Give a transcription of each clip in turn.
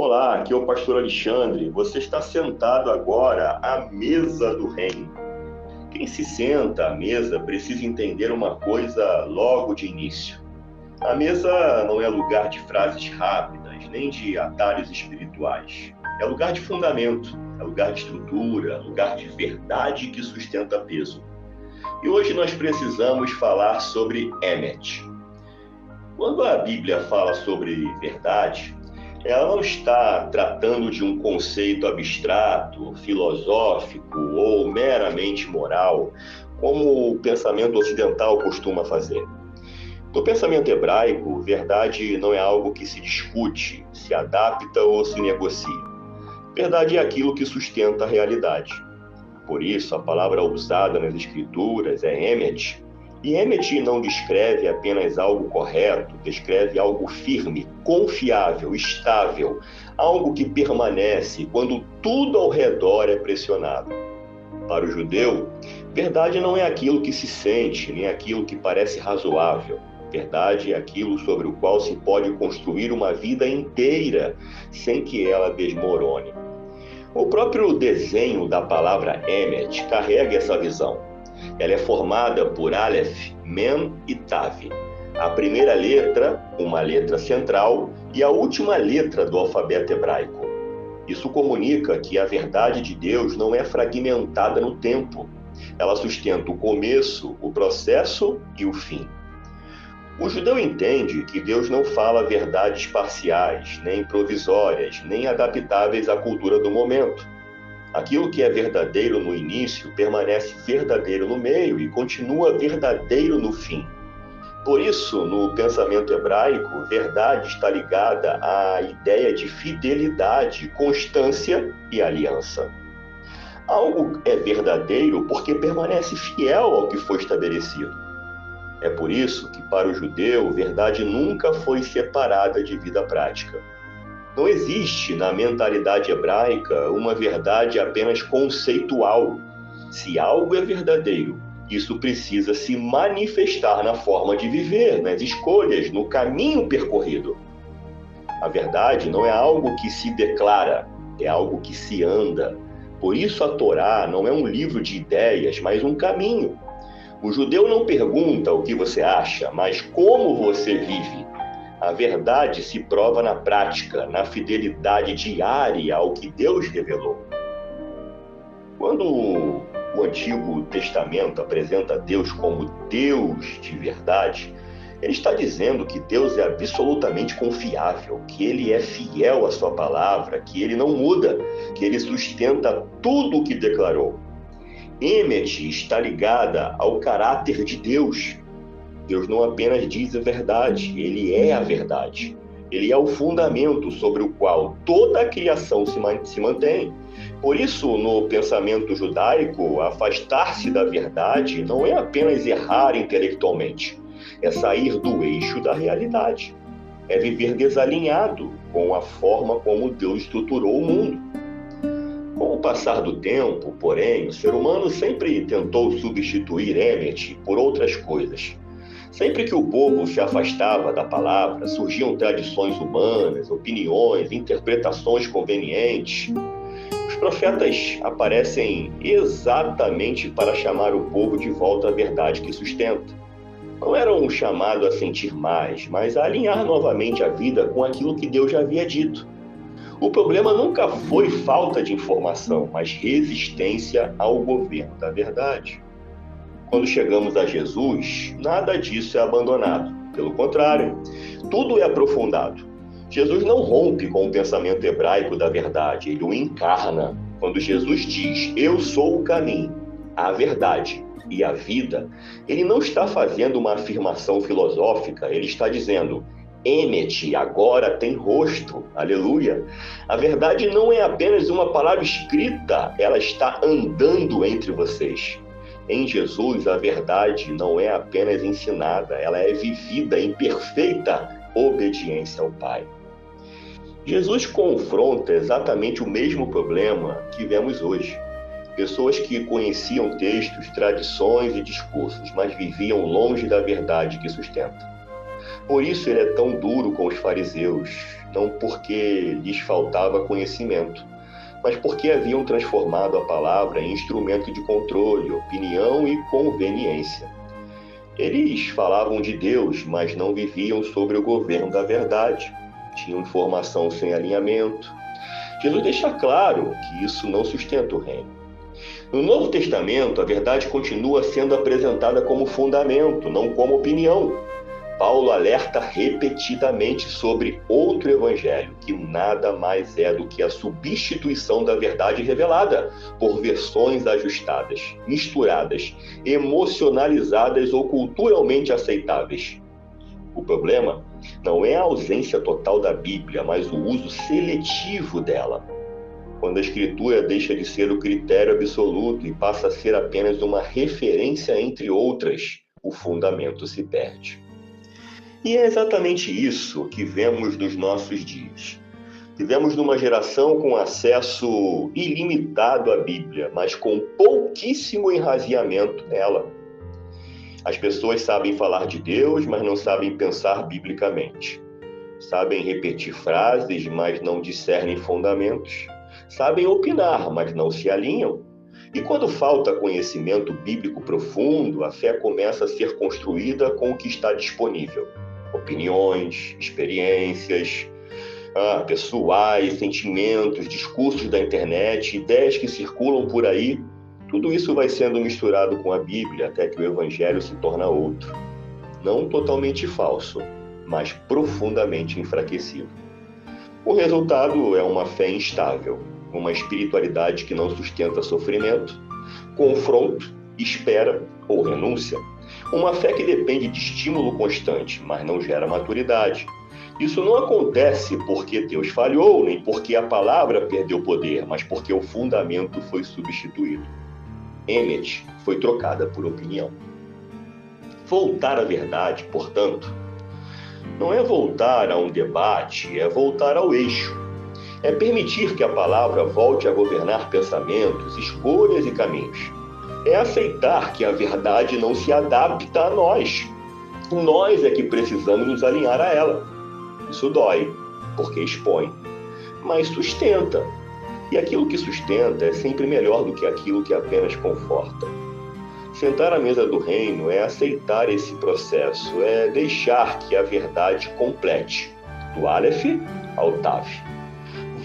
Olá, aqui é o pastor Alexandre. Você está sentado agora à mesa do reino. Quem se senta à mesa precisa entender uma coisa logo de início. A mesa não é lugar de frases rápidas, nem de atalhos espirituais. É lugar de fundamento, é lugar de estrutura, lugar de verdade que sustenta peso. E hoje nós precisamos falar sobre Emet. Quando a Bíblia fala sobre verdade, ela não está tratando de um conceito abstrato, filosófico ou meramente moral, como o pensamento ocidental costuma fazer. No pensamento hebraico, verdade não é algo que se discute, se adapta ou se negocia. Verdade é aquilo que sustenta a realidade. Por isso, a palavra usada nas Escrituras é Emet. E Emet não descreve apenas algo correto, descreve algo firme, confiável, estável, algo que permanece quando tudo ao redor é pressionado. Para o judeu, verdade não é aquilo que se sente, nem aquilo que parece razoável. Verdade é aquilo sobre o qual se pode construir uma vida inteira sem que ela desmorone. O próprio desenho da palavra Emet carrega essa visão. Ela é formada por Aleph, Mem e Tav. A primeira letra, uma letra central, e a última letra do alfabeto hebraico. Isso comunica que a verdade de Deus não é fragmentada no tempo. Ela sustenta o começo, o processo e o fim. O judeu entende que Deus não fala verdades parciais, nem provisórias, nem adaptáveis à cultura do momento. Aquilo que é verdadeiro no início permanece verdadeiro no meio e continua verdadeiro no fim. Por isso, no pensamento hebraico, verdade está ligada à ideia de fidelidade, constância e aliança. Algo é verdadeiro porque permanece fiel ao que foi estabelecido. É por isso que, para o judeu, verdade nunca foi separada de vida prática. Não existe na mentalidade hebraica uma verdade apenas conceitual. Se algo é verdadeiro, isso precisa se manifestar na forma de viver, nas escolhas, no caminho percorrido. A verdade não é algo que se declara, é algo que se anda. Por isso a Torá não é um livro de ideias, mas um caminho. O judeu não pergunta o que você acha, mas como você vive. A verdade se prova na prática, na fidelidade diária ao que Deus revelou. Quando o Antigo Testamento apresenta Deus como Deus de verdade, ele está dizendo que Deus é absolutamente confiável, que ele é fiel à sua palavra, que ele não muda, que ele sustenta tudo o que declarou. Emet está ligada ao caráter de Deus. Deus não apenas diz a verdade, ele é a verdade. Ele é o fundamento sobre o qual toda a criação se mantém. Por isso, no pensamento judaico, afastar-se da verdade não é apenas errar intelectualmente, é sair do eixo da realidade. É viver desalinhado com a forma como Deus estruturou o mundo. Com o passar do tempo, porém, o ser humano sempre tentou substituir Emet por outras coisas. Sempre que o povo se afastava da palavra, surgiam tradições humanas, opiniões, interpretações convenientes. Os profetas aparecem exatamente para chamar o povo de volta à verdade que sustenta. Não era um chamado a sentir mais, mas a alinhar novamente a vida com aquilo que Deus já havia dito. O problema nunca foi falta de informação, mas resistência ao governo da verdade. Quando chegamos a Jesus, nada disso é abandonado. Pelo contrário, tudo é aprofundado. Jesus não rompe com o pensamento hebraico da verdade, ele o encarna. Quando Jesus diz, eu sou o caminho, a verdade e a vida, ele não está fazendo uma afirmação filosófica, ele está dizendo, Emet agora tem rosto, aleluia. A verdade não é apenas uma palavra escrita, ela está andando entre vocês. Em Jesus, a verdade não é apenas ensinada, ela é vivida em perfeita obediência ao Pai. Jesus confronta exatamente o mesmo problema que vemos hoje. Pessoas que conheciam textos, tradições e discursos, mas viviam longe da verdade que sustenta. Por isso ele é tão duro com os fariseus, não porque lhes faltava conhecimento, mas porque haviam transformado a palavra em instrumento de controle, opinião e conveniência. Eles falavam de Deus, mas não viviam sobre o governo da verdade. Tinham informação sem alinhamento. Jesus deixa claro que isso não sustenta o reino. No Novo Testamento, a verdade continua sendo apresentada como fundamento, não como opinião. Paulo alerta repetidamente sobre outro evangelho, que nada mais é do que a substituição da verdade revelada por versões ajustadas, misturadas, emocionalizadas ou culturalmente aceitáveis. O problema não é a ausência total da Bíblia, mas o uso seletivo dela. Quando a Escritura deixa de ser o critério absoluto e passa a ser apenas uma referência entre outras, o fundamento se perde. E é exatamente isso que vemos nos nossos dias. Vivemos numa geração com acesso ilimitado à Bíblia, mas com pouquíssimo enraizamento nela. As pessoas sabem falar de Deus, mas não sabem pensar biblicamente. Sabem repetir frases, mas não discernem fundamentos. Sabem opinar, mas não se alinham. E quando falta conhecimento bíblico profundo, a fé começa a ser construída com o que está disponível. Opiniões, experiências pessoais, sentimentos, discursos da internet, ideias que circulam por aí, tudo isso vai sendo misturado com a Bíblia até que o Evangelho se torna outro. Não totalmente falso, mas profundamente enfraquecido. O resultado é uma fé instável, uma espiritualidade que não sustenta sofrimento, confronto, espera ou renúncia. Uma fé que depende de estímulo constante, mas não gera maturidade. Isso não acontece porque Deus falhou, nem porque a palavra perdeu poder, mas porque o fundamento foi substituído. Emmet foi trocada por opinião. Voltar à verdade, portanto, não é voltar a um debate, é voltar ao eixo. É permitir que a palavra volte a governar pensamentos, escolhas e caminhos. É aceitar que a verdade não se adapta a nós. Nós é que precisamos nos alinhar a ela. Isso dói, porque expõe, mas sustenta. E aquilo que sustenta é sempre melhor do que aquilo que apenas conforta. Sentar à mesa do reino é aceitar esse processo, é deixar que a verdade complete, do Aleph ao Tav.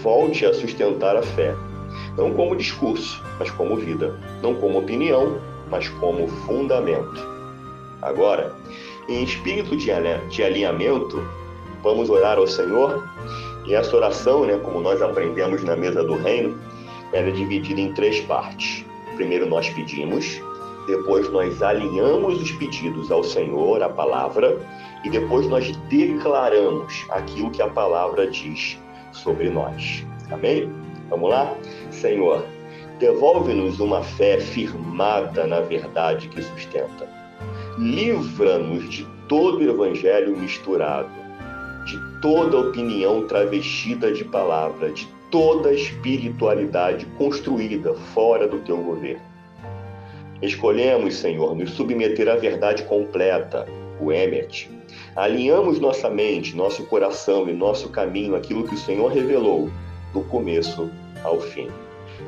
Volte a sustentar a fé, não como discurso, mas como vida, não como opinião, mas como fundamento. Agora, em espírito de alinhamento, vamos orar ao Senhor. E essa oração, como nós aprendemos na mesa do reino, ela é dividida em 3 partes. Primeiro nós pedimos, depois nós alinhamos os pedidos ao Senhor, a palavra, e depois nós declaramos aquilo que a palavra diz sobre nós. Amém? Vamos lá? Senhor, devolve-nos uma fé firmada na verdade que sustenta. Livra-nos de todo o evangelho misturado, de toda opinião travestida de palavra, de toda espiritualidade construída fora do teu governo. Escolhemos, Senhor, nos submeter à verdade completa, o Emmet. Alinhamos nossa mente, nosso coração e nosso caminho àquilo que o Senhor revelou, do começo ao fim.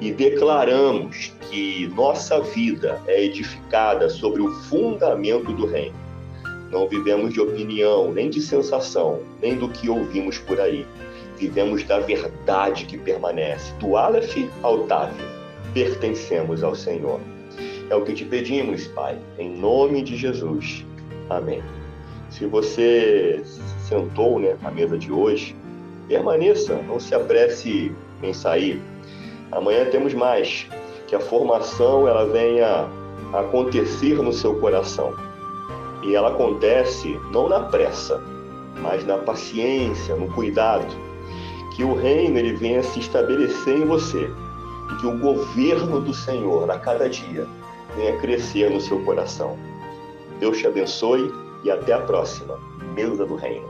E declaramos que nossa vida é edificada sobre o fundamento do reino. Não vivemos de opinião, nem de sensação, nem do que ouvimos por aí. Vivemos da verdade que permanece, do Aleph ao Tav. Pertencemos ao Senhor. É o que te pedimos, Pai, em nome de Jesus. Amém. Se você sentou à mesa de hoje, permaneça, não se apresse em sair. Amanhã temos mais. Que a formação ela venha a acontecer no seu coração. E ela acontece não na pressa, mas na paciência, no cuidado. Que o reino ele venha se estabelecer em você. E que o governo do Senhor, a cada dia, venha crescer no seu coração. Deus te abençoe e até a próxima. Mesa do Reino.